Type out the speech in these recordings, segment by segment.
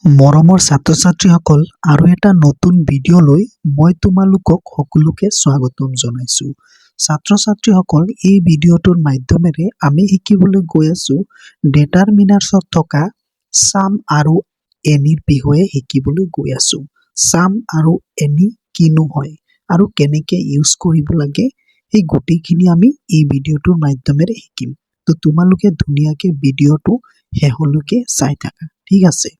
মৰমৰ ছাত্ৰ-ছাত্ৰীসকল আৰু এটা নতুন ভিডিঅ'লৈ মই তোমালোকক সকলোকে স্বাগতম জনাইছো। ছাত্ৰ-ছাত্ৰীসকল, এই ভিডিঅ'টোৰ মাধ্যমেৰে আমি শিকিবলৈ গৈ আছো ডিটাৰমিনাৰ্ছত থকা সাম আৰু এনিৰ বিষয়ে শিকিবলৈ গৈ আছো। সাম আৰু এনি কিনো হয় আৰু কেনেকৈ ইউজ কৰিব লাগে এই গোটেইখিনি আমি এই ভিডিঅ'টোৰ মাধ্যমেৰে শিকিম। তো তোমালোকে ধুনীয়াকৈ ভিডিঅ'টো শেষলৈকে চাই থাকা, ঠিক আছে?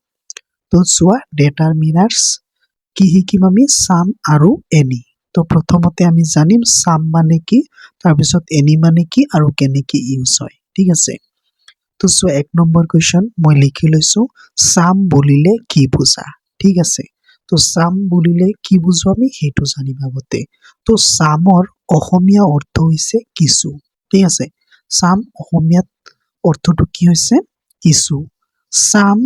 তো চোৱা, ডিটাৰমিনাৰ্স কি শিকিম আমি? সাম আৰু এনি। তো প্ৰথমতে আমি জানিম সাম মানে কি, তাৰপিছত এনি মানে কি আৰু কেনেকৈ ইউজ হয়, ঠিক আছে? তো চোৱা, 1 নম্বৰ কুৱেশ্যন মই লিখি লৈছো, সাম বুলিলে কি বুজা? ঠিক আছে। তো সাম বুলিলে কি বুজো আমি সেইটো জানিম আগতে। তো সামৰ অসমীয়া অৰ্থ হৈছে কিছু, ঠিক আছে? সাম অসমীয়াত অৰ্থটো কি হৈছে? কিছু। সাম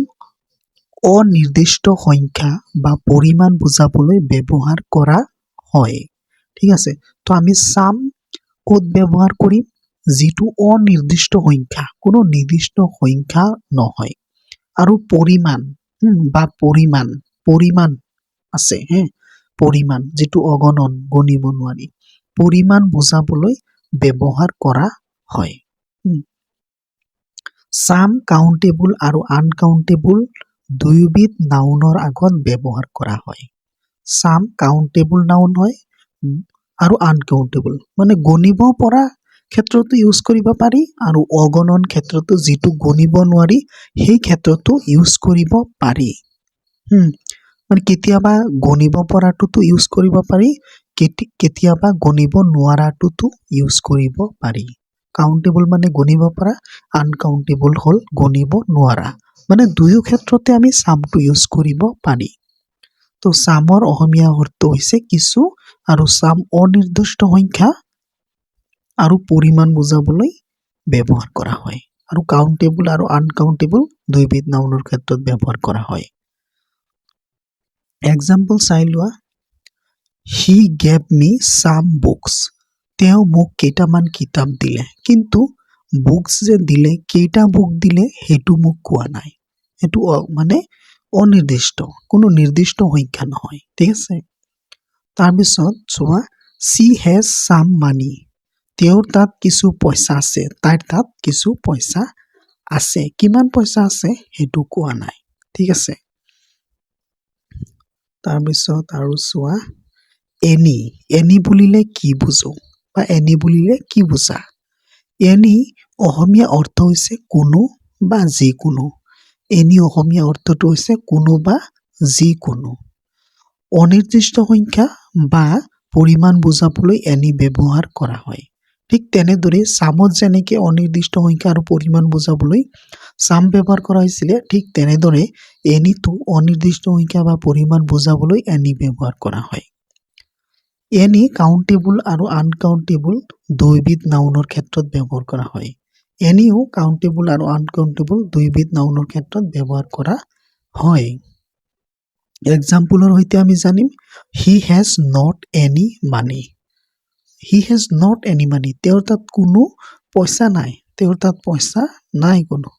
অনিৰ্দিষ্ট সংখ্যা বা পৰিমাণ বুজাবলৈ ব্যৱহাৰ কৰা হয়, ঠিক আছে? তো আমি সাম ক'ত ব্যৱহাৰ কৰিম? যিটো অনিৰ্দিষ্ট সংখ্যা, কোনো নিৰ্দিষ্ট সংখ্যা নহয়, আৰু পৰিমাণ বা পৰিমাণ আছে, পৰিমাণ যিটো অগণন, গণিব নোৱাৰি, পৰিমাণ বুজাবলৈ ব্যৱহাৰ কৰা হয়। সাম কাউণ্টেবল আৰু আনকাউণ্টেবল দুয়োবিধ নাউনৰ আগত ব্যৱহাৰ কৰা হয়। সাম কাউণ্টেবল নাউন হয় আৰু আনকাউণ্টেবল মানে গণিব পৰা ক্ষেত্ৰতো ইউজ কৰিব পাৰি, আৰু অগণন ক্ষেত্ৰতো, যিটো গণিব নোৱাৰি সেই ক্ষেত্ৰতো ইউজ কৰিব পাৰি। মানে কেতিয়াবা গণিব পৰাটোতো ইউজ কৰিব পাৰি, কেতিয়াবা গণিব নোৱাৰাটোতো ইউজ কৰিব পাৰি। কাউণ্টেবল মানে গণিব পৰা, আনকাউণ্টেবল হ'ল গণিব নোৱাৰা, মানে দুয়ো ক্ষেত্ৰতে আমি সামটো ইউজ কৰিব পাৰি। তো সামৰ অসমীয়া অৰ্থ হৈছে কিছু, আৰু সাম অনিৰ্দিষ্ট সংখ্যা আৰু পৰিমাণ বুজাবলৈ ব্যৱহাৰ কৰা হয়, আৰু কাউণ্টেবল আৰু আনকাউণ্টেবল দুইবিধ নাউনৰ ক্ষেত্ৰত ব্যৱহাৰ কৰা হয়। এক্সাম্পল চাই লোৱা, he gave me some books. তেওঁ মোক কেইটামান কিতাপ দিলে, কিন্তু বুকছ যে দিলে, কেইটা বুক দিলে সেইটো মোক কোৱা নাই। সেইটো মানে অনিৰ্দিষ্ট, কোনো নিৰ্দিষ্ট সংখ্যা নহয়, ঠিক আছে? তাৰপিছত চোৱা, চি হেজ সাম মানি। তেওঁৰ তাত কিছু পইচা আছে, তাইৰ তাত কিছু পইচা আছে, কিমান পইচা আছে সেইটো কোৱা নাই, ঠিক আছে? তাৰপিছত আৰু চোৱা, এনি বুলিলে কি বুজো, বা এনি বুলিলে কি বুজা? এনি অসমীয়া অৰ্থ হৈছে কোনো বা যিকোনো। এনি অসমীয়া অৰ্থটো হৈছে কোনো বা যিকোনো। অনিৰ্দিষ্ট সংখ্যা বা পৰিমাণ বুজাবলৈ এনি ব্যৱহাৰ কৰা হয়। ঠিক তেনেদৰে সামত যেনেকৈ অনিৰ্দিষ্ট সংখ্যা আৰু পৰিমাণ বুজাবলৈ সাম ব্যৱহাৰ কৰা হৈছিলে, ঠিক তেনেদৰে এনিটো অনিৰ্দিষ্ট সংখ্যা বা পৰিমাণ বুজাবলৈ এনি ব্যৱহাৰ কৰা হয়। এনি কাউণ্টেবল আৰু আনকাউণ্টেবল দুইবিধ নাউনৰ ক্ষেত্ৰত ব্যৱহাৰ কৰা হয়। এনিও কাউণ্টেবল আৰু আনকাউণ্টেবল দুইবিধ নাউনৰ ক্ষেত্ৰত ব্যৱহাৰ কৰা হয়। এক্সাম্পলৰ সৈতে আমি জানিম, he has not any money. He has not any money, তেওঁৰ তাত কোনো পইচা নাই, তেওঁৰ তাত পইচা নাই কোনো।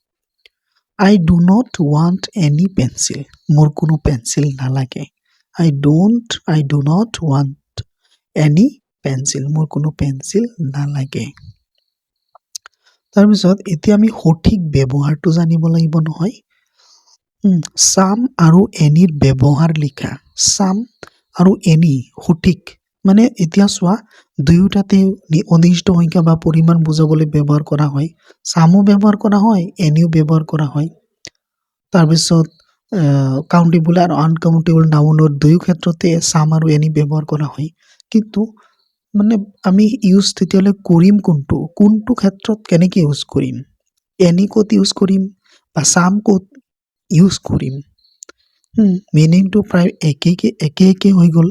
I do not want any pencil, মোৰ কোনো পেঞ্চিল নালাগে। I do not want any pencil, মোৰ কোনো পেঞ্চিল নালাগে। তাৰপিছত এতিয়া আমি সঠিক ব্যৱহাৰটো জানিব লাগিব নহয়। সাম আৰু এনিৰ ব্যৱহাৰ লিখা। সাম আৰু এনি সঠিক, মানে এতিয়া চোৱা, দুয়োটাতে অনিৰ্দিষ্ট সংখ্যা বা পৰিমাণ বুজাবলৈ ব্যৱহাৰ কৰা হয়। সামো ব্যৱহাৰ কৰা হয়, এনিও ব্যৱহাৰ কৰা হয়। তাৰপিছত কাউণ্টেবল আৰু আনকাউণ্টেবল নাউনৰ দুয়ো ক্ষেত্ৰতে সাম আৰু এনি ব্যৱহাৰ কৰা হয়। কিন্তু মানে আমি ইউজ তেতিয়াহ'লে কৰিম কোনটো ক্ষেত্ৰত, কেনেকৈ ইউজ কৰিম? এনি ক'ত ইউজ কৰিম বা সাম ক'ত ইউজ কৰিম? মিনিংটো প্ৰায় একে হৈ গ'ল।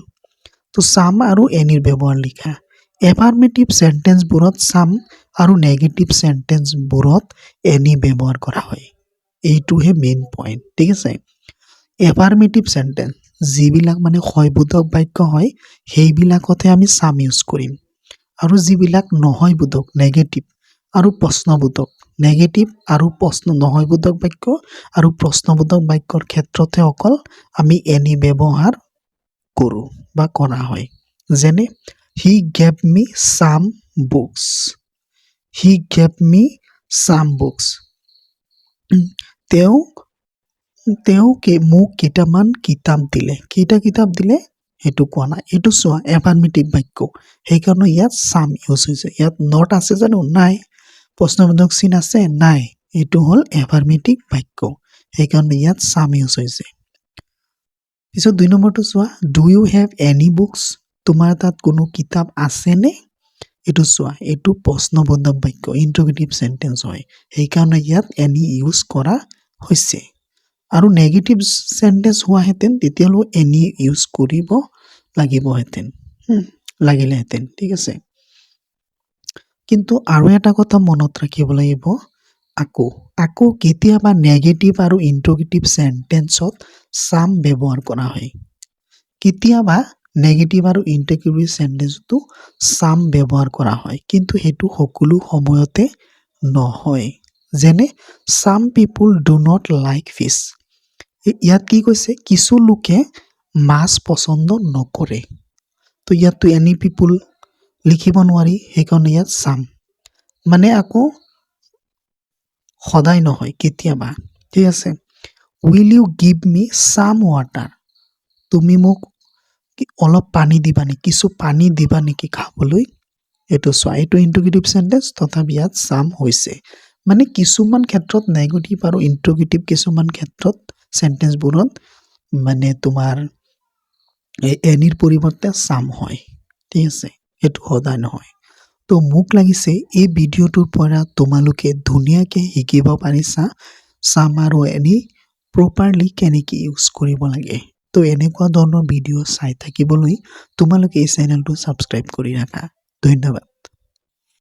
তো সাম আৰু এনিৰ ব্যৱহাৰ লিখা। এফাৰ্মেটিভ চেণ্টেন্সবোৰত সাম আৰু নেগেটিভ চেণ্টেন্সবোৰত এনি ব্যৱহাৰ কৰা হয়। এইটোহে মেইন পইণ্ট, ঠিক আছে? এফাৰ্মেটিভ চেণ্টেন্স যিবিলাক মানে হয়বোধক বাক্য হয়, সেইবিলাকতহে আমি সাম ইউজ কৰিম, আৰু যিবিলাক নহয়বোধক, নেগেটিভ আৰু প্ৰশ্নবোধক, নেগেটিভ আৰু প্ৰশ্ন নহয়বোধক বাক্য আৰু প্ৰশ্নবোধক বাক্যৰ ক্ষেত্ৰতে অকল আমি এনি ব্যৱহাৰ কৰোঁ বা কৰা হয় যেনে he gave me some books he gave me some books তেওঁ মোক কেইটামান কিতাপ দিলে কেইটা কিতাপ দিলে সেইটো কোৱা নাই এইটো চোৱা এফাৰ্মেটিভ বাক্য সেইকাৰণে ইয়াত সাম ইউজ হৈছে ইয়াত নট আছে জানো নাই প্ৰশ্নবোধক চিন আছে নাই এইটো হ'ল এফাৰ্মেটিভ বাক্য সেইকাৰণে ইয়াত সাম ইউজ হৈছে পিছত 2 নম্বৰটো চোৱা do you have any books তোমাৰ তাত কোনো কিতাপ আছে নে এইটো চোৱা এইটো প্ৰশ্নবোধক বাক্য ইন্টাৰোগেটিভ সেন্টেন্স হয় সেইকাৰণে ইয়াত এনি ইউজ কৰা হৈছে আৰু নেগেটিভ সেন্টেন্স হোৱাহেঁতেন তেতিয়ালৈ এনি ইউজ কৰিব লাগিবহেঁতেন লাগিলেহেঁতেন ঠিক আছে কিন্তু আৰু এটা কথা মনত ৰাখিব লাগিব আকৌ কেতিয়াবা নেগেটিভ আৰু ইন্টাৰোগেটিভ সেন্টেন্সত সাম ব্যৱহাৰ কৰা হয় কেতিয়াবা নেগেটিভ আৰু ইন্টাৰোগেটিভ সেন্টেন্সটো সাম ব্যৱহাৰ কৰা হয় কিন্তু হেতু সকলো সময়তে নহয় যেনে some people do not like fish ইয়াত কি কৈছে কিছু লোকে মাছ পছন্দ নকৰে তো ইয়াতটো এনি পিপল লিখিব নোৱাৰি সেইকাৰণে ইয়াত some মানে আকৌ সদায় নহয় কেতিয়াবা ঠিক আছে will you give me some water তুমি মোক অলপ পানী দিবা নেকি কিছু পানী দিবা নেকি খাবলৈ এইটো চোৱা এইটো ইন্টাৰোগেটিভ সেন্টেন্স তথাপি ইয়াত some হৈছে মানে কিছুমান ক্ষেত্ৰত নেগেটিভ আৰু ইন্টাৰোগেটিভ কিছুমান ক্ষেত্ৰত সেন্টেন্সবোৰত মানে তোমাৰ এনিৰ পৰিৱৰ্তে some হয় ঠিক আছে এটো সদায় নহয় তো মোক লাগিছে এই ভিডিওটোৰ পৰা তোমালোকে ধুনীয়াকৈ শিকিব পাৰিছা some আৰু এনি প্ৰপাৰলি কেনেকৈ ইউজ কৰিব লাগে তো এনেকুৱা ধৰণৰ ভিডিও চাই থাকিবলৈ তোমালোকে এই চেনেলটো সাবস্ক্ৰাইব কৰি ৰাখা ধন্যবাদ